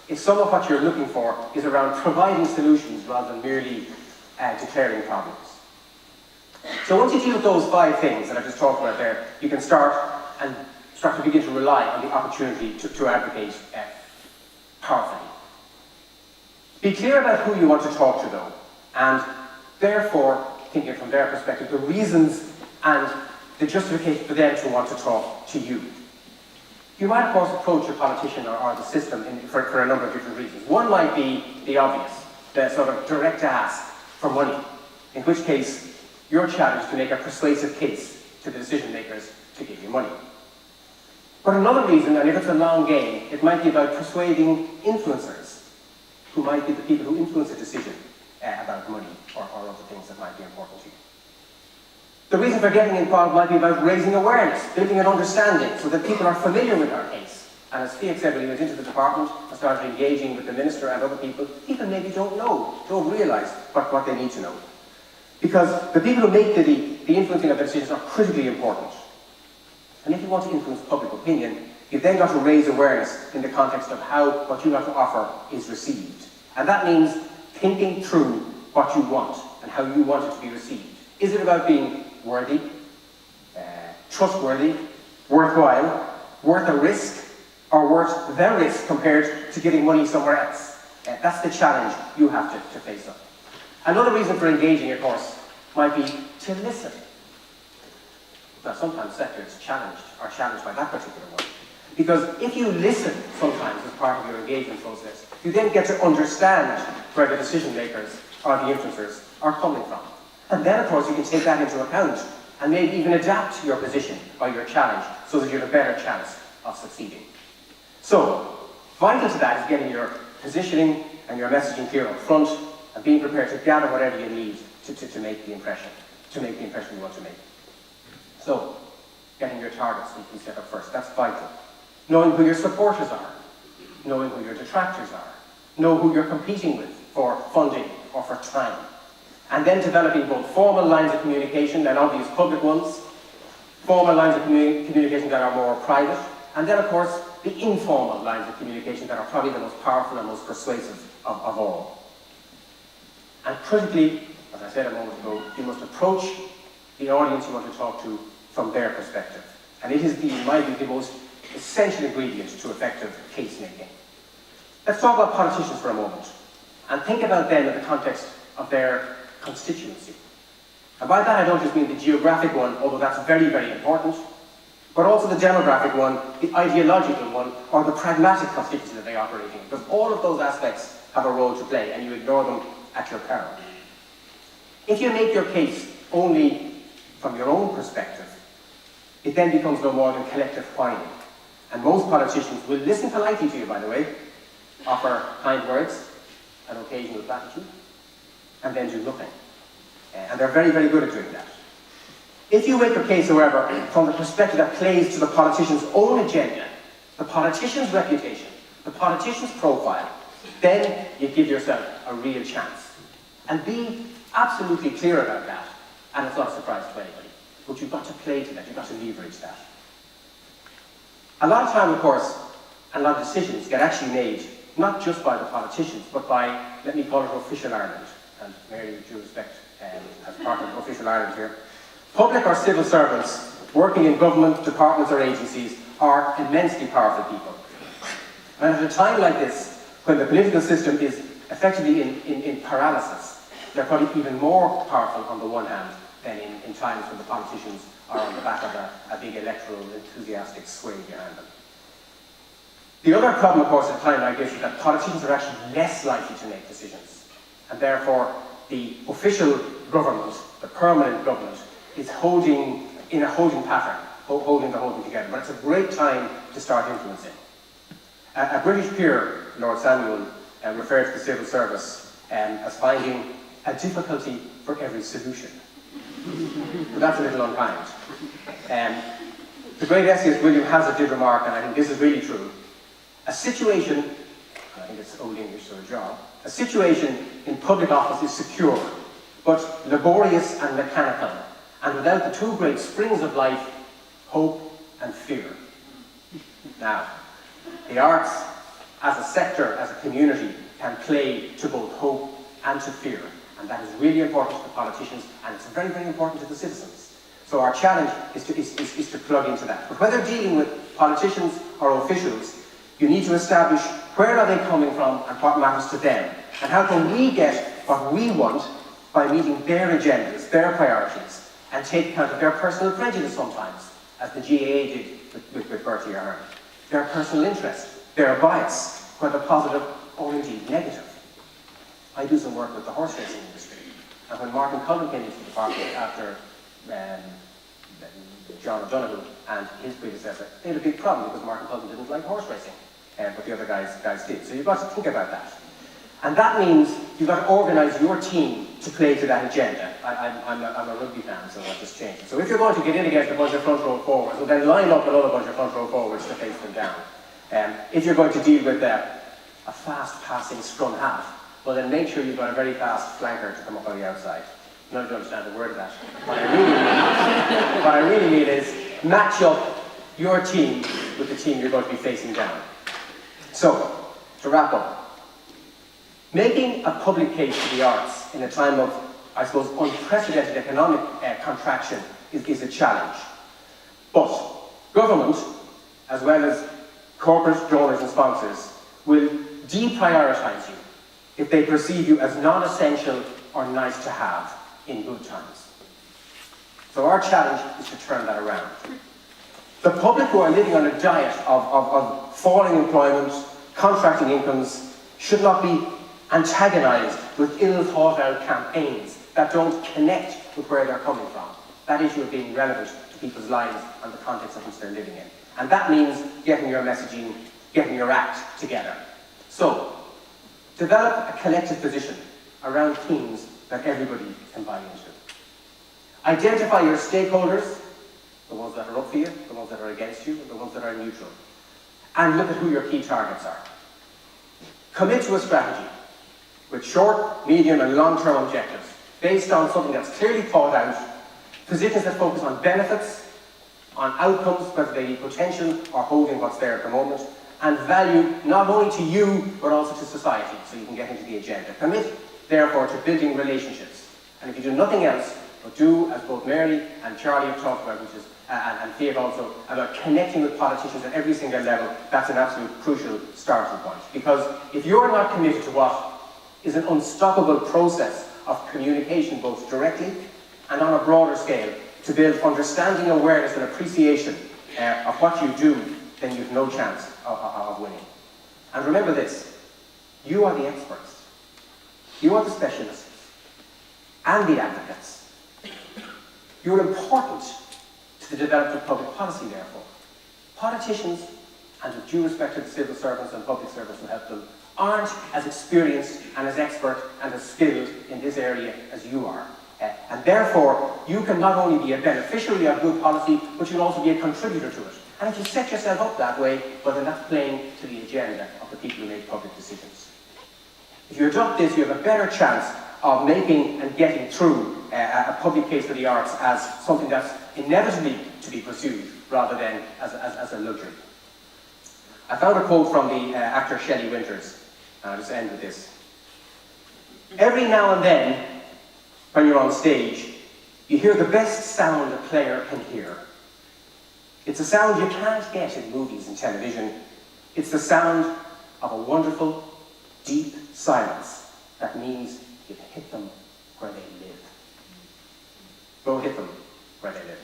if some of what you're looking for is around providing solutions rather than merely declaring problems. So once you deal with those 5 things that I just talked about there, you can start to begin to rely on the opportunity to advocate powerfully. Be clear about who you want to talk to, though, and therefore, thinking from their perspective, the reasons and the justification for them to want to talk to you. You might, of course, approach a politician or the system for a number of different reasons. One might be the obvious, the sort of direct ask for money, in which case your challenge is to make a persuasive case to the decision makers to give you money. But another reason, and if it's a long game, it might be about persuading influencers, who might be the people who influence a decision about money or other things that might be important to you. The reason for getting involved might be about raising awareness, building an understanding so that people are familiar with our case. And as Fiach said when he went into the department and started engaging with the minister and other people maybe don't realise what they need to know. Because the people who make the influencing of the decisions are critically important. And if you want to influence public opinion, you've then got to raise awareness in the context of how what you have to offer is received. And that means thinking through what you want and how you want it to be received. Is it about being worthy, trustworthy, worthwhile, worth a risk, or worth the risk compared to getting money somewhere else? That's the challenge you have to face up. Another reason for engaging, of course, might be to listen. Now, sometimes sectors are challenged by that particular one. Because if you listen sometimes as part of your engagement process, you then get to understand where the decision makers or the influencers are coming from. And then, of course, you can take that into account and maybe even adapt your position or your challenge so that you have a better chance of succeeding. So, vital to that is getting your positioning and your messaging clear up front and being prepared to gather whatever you need to make the impression you want to make. So, getting your targets need to be set up first. That's vital. Knowing who your supporters are, knowing who your detractors are, know who you're competing with for funding or for time. And then developing both formal lines of communication and obvious public ones, formal lines of communication that are more private, and then, of course, the informal lines of communication that are probably the most powerful and most persuasive of all. And critically, as I said a moment ago, you must approach the audience you want to talk to from their perspective. And it is, in my view, the most essential ingredient to effective case making. Let's talk about politicians for a moment, and think about them in the context of their constituency. And by that I don't just mean the geographic one, although that's very, very important, but also the demographic one, the ideological one, or the pragmatic constituency that they operate in. Because all of those aspects have a role to play, and you ignore them at your peril. If you make your case only from your own perspective, it then becomes no more than collective whining. And most politicians will listen politely to you, by the way, offer kind words, an occasional platitude, and then do nothing. And they're very, very good at doing that. If you make your case, however, from the perspective that plays to the politician's own agenda, the politician's reputation, the politician's profile, then you give yourself a real chance. And be absolutely clear about that, and it's not a surprise to anybody. But you've got to play to that, you've got to leverage that. A lot of time, of course, and a lot of decisions get actually made, not just by the politicians, but by, let me call it official Ireland. And Mary, with due respect, as part of official Ireland here. Public or civil servants working in government, departments or agencies are immensely powerful people. And at a time like this, when the political system is effectively in paralysis, they're probably even more powerful on the one hand than in times when the politicians are on the back of a big electoral enthusiastic sway behind them. The other problem, of course, at a time like this is that politicians are actually less likely to make decisions. And therefore, the official government, the permanent government, is holding in a holding pattern, holding the whole thing together. But it's a great time to start influencing. A British peer, Lord Samuel, referred to the civil service as finding a difficulty for every solution. But that's a little unkind. The great essayist William Hazlitt did remark, and I think this is really true, a situation, I think it's Old English for a job, a situation in public office is secure, but laborious and mechanical, and without the two great springs of life, hope and fear. Now, the arts, as a sector, as a community, can play to both hope and to fear. And that is really important to the politicians, and it's very, very important to the citizens. So our challenge is to plug into that. But whether dealing with politicians or officials, you need to establish where are they coming from and what matters to them. And how can we get what we want by meeting their agendas, their priorities, and take account of their personal prejudice sometimes, as the GAA did with Bertie Ahern. Their personal interest, their bias, whether positive or indeed negative. I do some work with the horse racing industry, and when Martin Cullen came into the department after John O'Donoghue and his predecessor, they had a big problem because Martin Cullen didn't like horse racing, but the other guys did. So you've got to think about that. And that means you've got to organise your team to play to that agenda. I'm a rugby fan, so I'll just change it. So if you're going to get in against a bunch of front row forwards, well then line up another bunch of front row forwards to face them down. If you're going to deal with a fast-passing scrum half, well then make sure you've got a very fast flanker to come up on the outside. None of you understand a word of that. What I really mean is match up your team with the team you're going to be facing down. So, to wrap up, making a public case for the arts in a time of, I suppose, unprecedented economic contraction is a challenge. But government, as well as corporate donors and sponsors, will deprioritise you if they perceive you as non-essential or nice to have in good times. So our challenge is to turn that around. The public who are living on a diet of falling employment, contracting incomes, should not be antagonised with ill-thought-out campaigns that don't connect with where they're coming from. That issue of being relevant to people's lives and the context in which they're living in. And that means getting your messaging, getting your act together. So, develop a collective position around themes that everybody can buy into. Identify your stakeholders, the ones that are up for you, the ones that are against you, the ones that are neutral. And look at who your key targets are. Commit to a strategy with short, medium and long-term objectives based on something that's clearly thought out, positions that focus on benefits, on outcomes, whether they be potential or holding what's there at the moment, and value not only to you but also to society, so you can get into the agenda. Commit, therefore, to building relationships. And if you do nothing else, but do, as both Mary and Charlie have talked about, which is, and Fiach also, about connecting with politicians at every single level, that's an absolute crucial starting point. Because if you're not committed to what is an unstoppable process of communication, both directly and on a broader scale, to build understanding, awareness and appreciation of what you do, then you've no chance of winning. And remember this, you are the experts, you are the specialists, and the advocates. You're important to the development of public policy, therefore. Politicians, and with due respect to the civil servants and public servants who help them, aren't as experienced and as expert and as skilled in this area as you are. And therefore, you can not only be a beneficiary of good policy, but you'll also be a contributor to it. And if you set yourself up that way, well then that's playing to the agenda of the people who make public decisions. If you adopt this, you have a better chance of making and getting through a public case for the arts as something that's inevitably to be pursued, rather than as a luxury. I found a quote from the actor Shelley Winters, and I'll just end with this. Every now and then, when you're on stage, you hear the best sound a player can hear. It's a sound you can't get in movies and television. It's the sound of a wonderful, deep silence that means you've hit them where they live. Go hit them where they live.